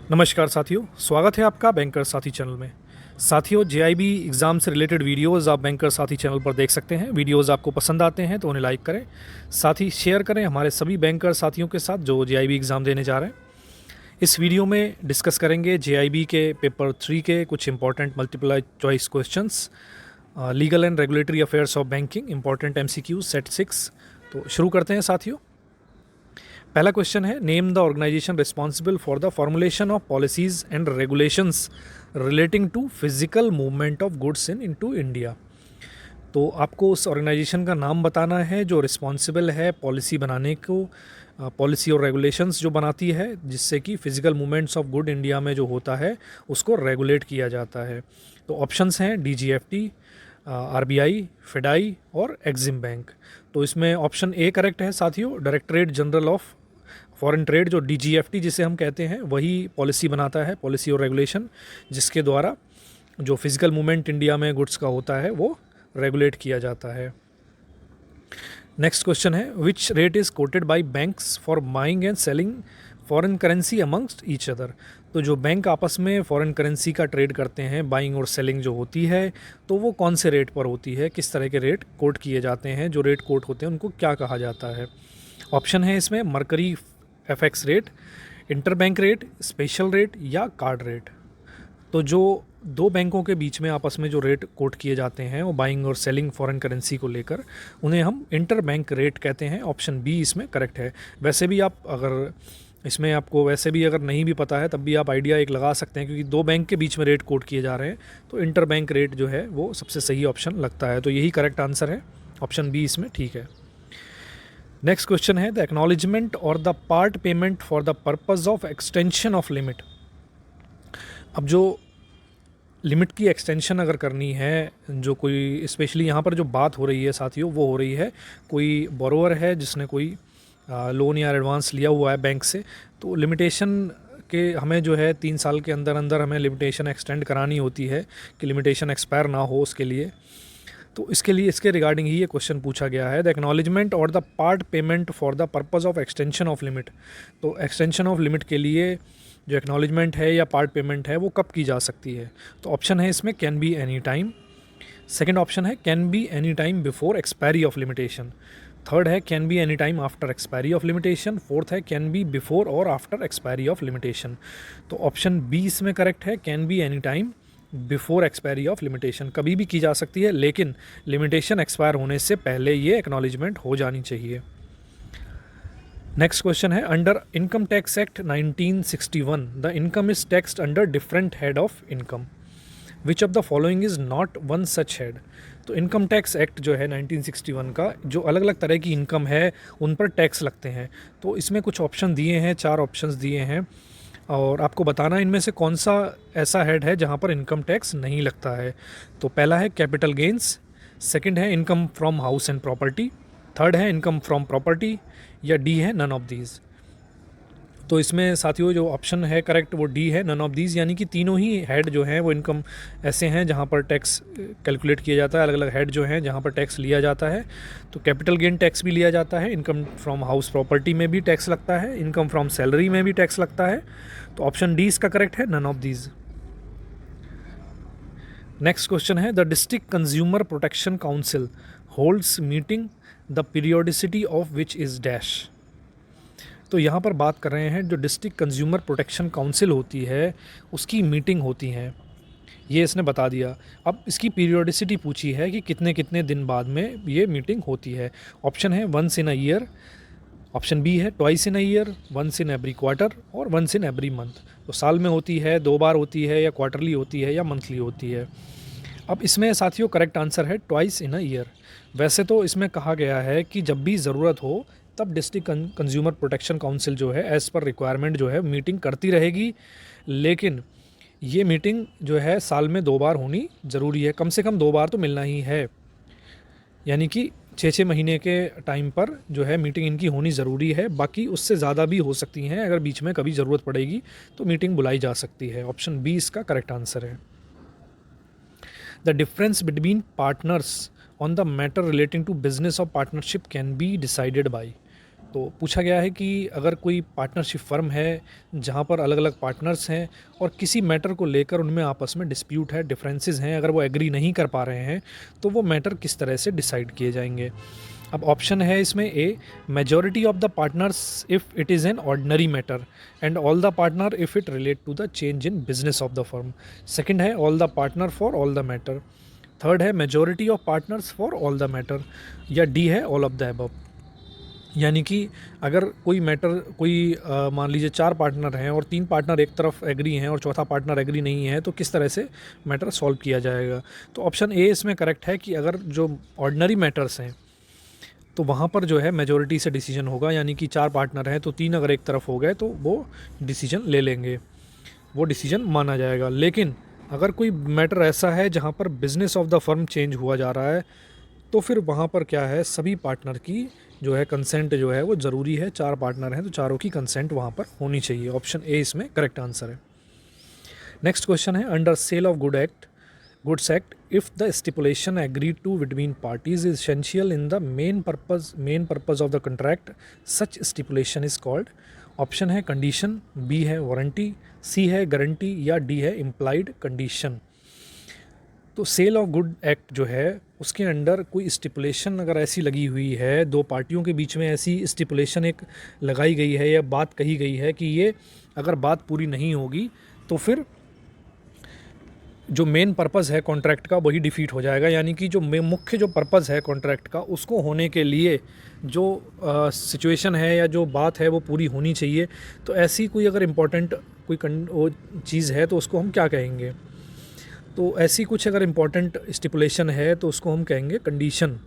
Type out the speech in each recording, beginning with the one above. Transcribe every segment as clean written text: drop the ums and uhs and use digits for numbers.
नमस्कार साथियों, स्वागत है आपका बैंकर साथी चैनल में। साथियों, जेआईबी एग्ज़ाम से रिलेटेड वीडियोस आप बैंकर साथी चैनल पर देख सकते हैं। वीडियोस आपको पसंद आते हैं तो उन्हें लाइक करें, साथ ही शेयर करें हमारे सभी बैंकर साथियों के साथ जो जेआईबी एग्ज़ाम देने जा रहे हैं। इस वीडियो में डिस्कस करेंगे जेआईबी के पेपर 3 के कुछ important multiple choice questions, legal and regulatory affairs of banking, important MCQ set 6। तो शुरू करते हैं साथियों। पहला क्वेश्चन है, name the organisation responsible for the formulation of policies and regulations relating to physical movement of goods into India. तो आपको उस ऑर्गेनाइजेशन का नाम बताना है जो रिस्पॉन्सिबल है पॉलिसी बनाने को, पॉलिसी और रेगुलेशंस जो बनाती है जिससे कि physical movements of good India में जो होता है उसको रेगुलेट किया जाता है। तो ऑप्शंस हैं डीजीएफटी, आरबीआई, फेडाई और एग्जिम बैंक। तो इसमें ऑप्शन ए करेक्ट है साथियों। Directorate general of foreign trade, जो डीजीएफटी जिसे हम कहते हैं, वही पॉलिसी बनाता है, पॉलिसी और रेगुलेशन, जिसके द्वारा जो फिज़िकल मूवमेंट इंडिया में गुड्स का होता है वो रेगुलेट किया जाता है। नेक्स्ट क्वेश्चन है, which rate is coated bye banks for buying and selling foreign currency amongst each other. तो जो बैंक आपस में फॉरेन करेंसी का ट्रेड करते हैं, बाइंग और सेलिंग जो होती है, तो वो कौन से रेट पर होती है, किस तरह के रेट कोट किए जाते हैं, जो रेट कोट होते हैं उनको क्या कहा जाता है। ऑप्शन है इसमें mercury FX rate, interbank rate, special rate या कार्ड रेट। तो जो दो बैंकों के बीच में आपस में जो रेट कोट किए जाते हैं वो बाइंग और सेलिंग फॉरेन करेंसी को लेकर, उन्हें हम इंटरबैंक रेट कहते हैं। ऑप्शन बी इसमें करेक्ट है। वैसे भी आप अगर इसमें आपको वैसे भी अगर नहीं भी पता है तब भी आप आइडिया एक लगा सकते हैं, क्योंकि दो बैंक के बीच में रेट कोट किए जा रहे हैं तो इंटरबैंक रेट जो है वो सबसे सही ऑप्शन लगता है। तो यही करेक्ट आंसर है, ऑप्शन बी इसमें ठीक है। नेक्स्ट क्वेश्चन है, द एक्नॉलेजमेंट और the part payment for the purpose of extension of limit. अब जो लिमिट की एक्सटेंशन अगर करनी है, जो कोई स्पेशली यहाँ पर जो बात हो रही है साथियों वो हो रही है, कोई बोरोवर है जिसने कोई लोन या एडवांस लिया हुआ है बैंक से, तो लिमिटेशन के हमें जो है 3 साल के अंदर अंदर हमें लिमिटेशन एक्सटेंड करानी होती है कि लिमिटेशन एक्सपायर ना हो उसके लिए। तो इसके लिए इसके रिगार्डिंग ही ये क्वेश्चन पूछा गया है, द एक्नॉलेजमेंट और the part payment for the purpose of extension of limit. तो एक्सटेंशन ऑफ लिमिट के लिए जो एक्नॉलेजमेंट है या पार्ट पेमेंट है वो कब की जा सकती है। तो ऑप्शन है इसमें can be any time, second option है can be any time before expiry of limitation, third है can be any time after expiry of limitation, fourth है कैन बी बिफोर और आफ्टर एक्सपायरी ऑफ लिमिटेशन। तो option B इसमें correct है, can be any time before expiry of limitation. कभी भी की जा सकती है लेकिन लिमिटेशन एक्सपायर होने से पहले ये एक्नॉलेजमेंट हो जानी चाहिए। नेक्स्ट क्वेश्चन है, under income tax act 1961 the income is taxed under different head of income, which of the following is not one such head. तो इनकम टैक्स एक्ट जो है 1961 का, जो अलग अलग तरह की इनकम है उन पर टैक्स लगते हैं। तो इसमें कुछ ऑप्शन दिए हैं, 4 ऑप्शंस दिए हैं और आपको बताना इनमें से कौन सा ऐसा हेड है जहाँ पर इनकम टैक्स नहीं लगता है। तो पहला है कैपिटल गेंस, सेकंड है income from house and property, third है इनकम फ्रॉम प्रॉपर्टी, या डी है नन ऑफ दीज। तो इसमें साथियों जो ऑप्शन है करेक्ट वो डी है, नन ऑफ दीज, यानी कि तीनों ही हेड जो हैं वो इनकम ऐसे हैं जहाँ पर टैक्स कैलकुलेट किया जाता है। अलग अलग हेड जो हैं जहाँ पर टैक्स लिया जाता है। तो कैपिटल गेन टैक्स भी लिया जाता है, इनकम फ्रॉम हाउस प्रॉपर्टी में भी टैक्स लगता है, इनकम फ्रॉम सैलरी में भी टैक्स लगता है। तो ऑप्शन डी इसका करेक्ट है, none of these. Next question है, the district consumer protection council holds meeting the periodicity of which is dash. तो यहाँ पर बात कर रहे हैं जो डिस्ट्रिक्ट कंज्यूमर प्रोटेक्शन काउंसिल होती है उसकी मीटिंग होती हैं, ये इसने बता दिया। अब इसकी पीरियोडिसिटी पूछी है कि कितने कितने दिन बाद में ये मीटिंग होती है। ऑप्शन है once in a year, option B है twice in a year, once in every quarter और वंस इन एवरी मंथ। तो साल में होती है, 2 बार होती है, या क्वार्टरली होती है, या मंथली होती है। अब इसमें साथियों करेक्ट आंसर है ट्वाइस इन अ ईयर। वैसे तो इसमें कहा गया है कि जब भी ज़रूरत हो तब डिस्ट्रिक्ट कंज्यूमर प्रोटेक्शन काउंसिल जो है एज़ पर रिक्वायरमेंट जो है मीटिंग करती रहेगी, लेकिन ये मीटिंग जो है साल में 2 बार होनी ज़रूरी है, कम से कम 2 बार तो मिलना ही है। यानी कि 6-6 महीने के टाइम पर जो है मीटिंग इनकी होनी ज़रूरी है, बाकी उससे ज़्यादा भी हो सकती हैं। अगर बीच में कभी ज़रूरत पड़ेगी तो मीटिंग बुलाई जा सकती है। ऑप्शन बी इसका करेक्ट आंसर है। The difference between partners on the matter relating to business of partnership can be decided by. तो पूछा गया है कि अगर कोई पार्टनरशिप फर्म है जहाँ पर अलग अलग पार्टनर्स हैं और किसी मैटर को लेकर उनमें आपस में डिस्प्यूट है, डिफरेंसेस हैं, अगर वो एग्री नहीं कर पा रहे हैं तो वो मैटर किस तरह से डिसाइड किए जाएंगे। अब ऑप्शन है इसमें A, majority of the partners if it is an ordinary matter and all the partner if it relate to the change in business of the firm. Second है all the partner for all the matter. Third है majority of partners for all the matter. या D है all of the above. यानी कि अगर कोई matter कोई मान लीजिए 4 पार्टनर हैं और 3 पार्टनर एक तरफ एग्री हैं और चौथा पार्टनर एग्री नहीं है तो किस तरह से मैटर सॉल्व किया जाएगा। तो ऑप्शन ए इसमें करेक्ट है कि अगर जो ऑर्डिनरी मैटर्स हैं तो वहाँ पर जो है मेजॉरिटी से डिसीजन होगा, यानी कि 4 पार्टनर हैं तो 3 अगर एक तरफ हो गए तो वो डिसीजन ले लेंगे, वो डिसीजन माना जाएगा। लेकिन अगर कोई मैटर ऐसा है जहाँ पर business of the firm change हुआ जा रहा है तो फिर वहाँ पर क्या है, सभी पार्टनर की जो है कंसेंट जो है वो ज़रूरी है। 4 पार्टनर हैं तो चारों की कंसेंट वहाँ पर होनी चाहिए। ऑप्शन ए इसमें करेक्ट आंसर है। नेक्स्ट क्वेश्चन है, under sale of goods act if the stipulation agreed to between parties is essential in the main purpose of the contract such stipulation is called. Option है condition, B है warranty, C है guarantee या D है implied condition. तो sale of good act जो है उसके under कोई स्टिपुलेशन अगर ऐसी लगी हुई है, 2 पार्टियों के बीच में ऐसी स्टिपुलेशन एक लगाई गई है या बात कही गई है कि ये अगर बात पूरी नहीं होगी तो फिर जो मेन पर्पज़ है कॉन्ट्रैक्ट का वही डिफीट हो जाएगा। यानी कि जो मुख्य जो पर्पज़ है कॉन्ट्रैक्ट का उसको होने के लिए जो सिचुएशन है या जो बात है वो पूरी होनी चाहिए। तो ऐसी कोई अगर इम्पोर्टेंट कोई वो चीज़ है तो उसको हम क्या कहेंगे। तो ऐसी कुछ अगर इम्पोर्टेंट स्टिपुलेशन है तो उसको हम कहेंगे कंडीशन,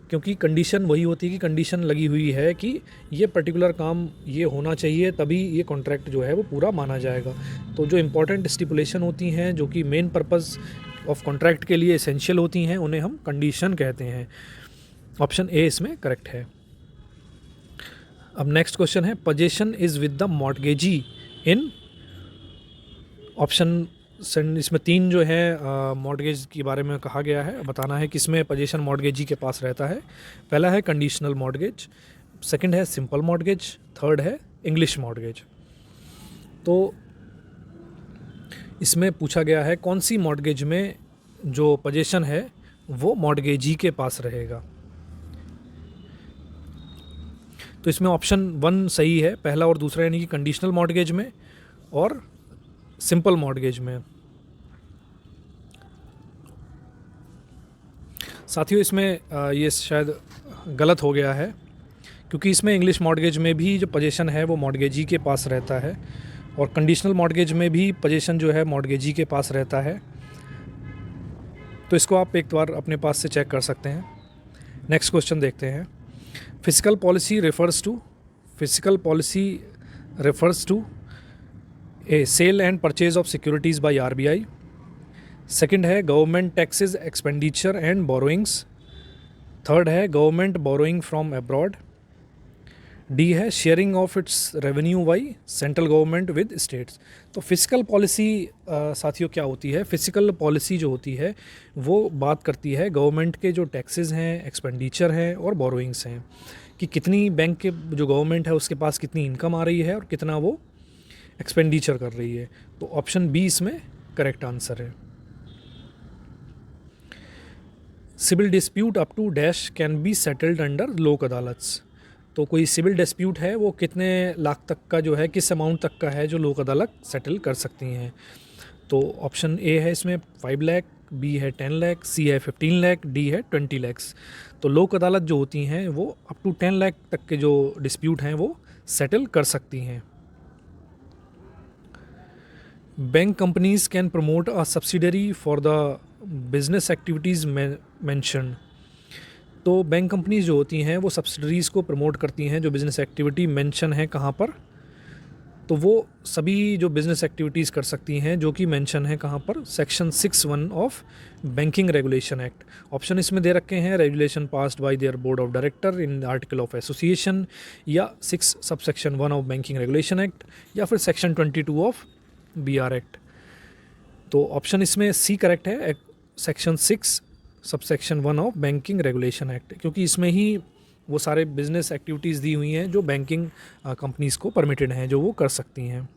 क्योंकि कंडीशन वही होती है कि कंडीशन लगी हुई है कि ये पर्टिकुलर काम ये होना चाहिए तभी ये कॉन्ट्रैक्ट जो है वो पूरा माना जाएगा। तो जो इम्पोर्टेंट स्टिपुलेशन होती हैं जो कि मेन पर्पज़ ऑफ कॉन्ट्रैक्ट के लिए एसेंशियल होती हैं उन्हें हम कंडीशन कहते हैं। ऑप्शन ए इसमें करेक्ट है। अब नेक्स्ट क्वेश्चन है, position is with the mortgagee in. Option इसमें 3 जो है मॉर्टगेज के बारे में कहा गया है, बताना है किसमें पोजीशन मॉर्टगेजी के पास रहता है। पहला है कंडीशनल मॉर्टगेज, सेकंड है सिंपल मॉर्टगेज, थर्ड है इंग्लिश मॉर्टगेज। तो इसमें पूछा गया है कौन सी मॉर्टगेज में जो पोजीशन है वो मॉर्टगेजी के पास रहेगा। तो इसमें ऑप्शन 1 सही है, पहला और दूसरा, यानी कि कंडीशनल मॉर्टगेज में और सिंपल मॉर्टगेज में। साथियों इसमें ये शायद गलत हो गया है, क्योंकि इसमें इंग्लिश मॉर्टगेज में भी जो पोजीशन है वो मॉर्टगेजी के पास रहता है और कंडीशनल मॉर्टगेज में भी पोजीशन जो है मॉर्टगेजी के पास रहता है। तो इसको आप एक बार अपने पास से चेक कर सकते हैं। नेक्स्ट क्वेश्चन देखते हैं। Fiscal policy refers to a sale and purchase of securities by RBI. Second है government taxes expenditure and borrowings. Third है government borrowing from abroad. D है sharing of its revenue by central government with states. तो fiscal policy साथियों क्या होती है, physical policy जो होती है वो बात करती है गवर्नमेंट के जो टैक्सेस हैं, एक्सपेंडिचर हैं और बोरोइंग्स हैं, कि कितनी बैंक के जो गवर्नमेंट है उसके पास कितनी इनकम आ रही है और कितना वो एक्सपेंडिचर कर रही है। तो ऑप्शन बी इसमें करेक्ट आंसर है। Civil dispute up to dash can be settled under Lok Adalats. तो कोई सिविल डिस्प्यूट है वो कितने लाख तक का जो है, किस अमाउंट तक का है जो लोक अदालत सेटल कर सकती हैं। तो ऑप्शन ए है इसमें 5 लाख, बी है 10 लाख, सी है 15 लाख, डी है 20 लाख। तो लोक अदालत जो होती हैं वो अप टू 10 लाख तक के जो डिस्प्यूट हैं वो सेटल कर सकती हैं। Bank companies can promote a subsidiary for the business activities mention. तो बैंक कंपनीज जो होती हैं वो सब्सिडरीज़ को प्रमोट करती हैं जो बिज़नेस एक्टिविटी मेंशन है कहाँ पर। तो वो सभी जो बिज़नेस एक्टिविटीज़ कर सकती हैं जो कि मेंशन है कहाँ पर, section 6(1) of banking regulation act. Option इसमें दे रखे हैं, regulation passed by there board of director in article of association, या 6 subsection 1 of banking regulation act, या फिर सेक्शन 22 ऑफ BR एक्ट। तो ऑप्शन इसमें सी करेक्ट है, section 6 subsection 1 of banking regulation act, क्योंकि इसमें ही वो सारे बिजनेस एक्टिविटीज़ दी हुई हैं जो बैंकिंग कंपनीज़ को परमिटेड हैं, जो वो कर सकती हैं।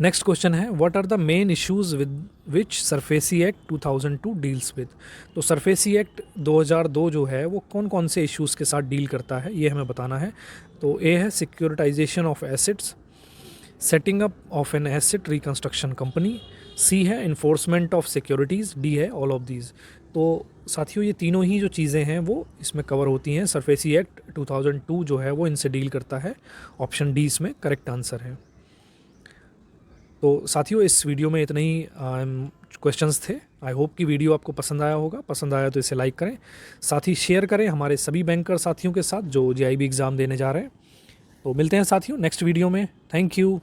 नेक्स्ट क्वेश्चन है, what are the main issues with which SARFAESI act 2002 deals with. तो सरफेसी एक्ट 2002 जो है वो कौन कौन से इश्यूज़ के साथ डील करता है, ये हमें बताना है। तो ए है securitisation of assets, setting up of an asset reconstruction company, C है इन्फोर्समेंट ऑफ सिक्योरिटीज़, डी है ऑल ऑफ दीज। तो साथियों ये तीनों ही जो चीज़ें हैं वो इसमें कवर होती हैं। सरफेसी एक्ट 2002 जो है वो इनसे डील करता है। ऑप्शन डी इसमें करेक्ट आंसर है। तो साथियों इस वीडियो में इतने ही क्वेश्चंस थे। आई होप कि वीडियो आपको पसंद आया होगा। पसंद आया तो इसे लाइक करें, साथ ही शेयर करें हमारे सभी बैंकर साथियों के साथ जो JIB एग्ज़ाम देने जा रहे हैं। तो मिलते हैं साथियों नेक्स्ट वीडियो में। Thank you.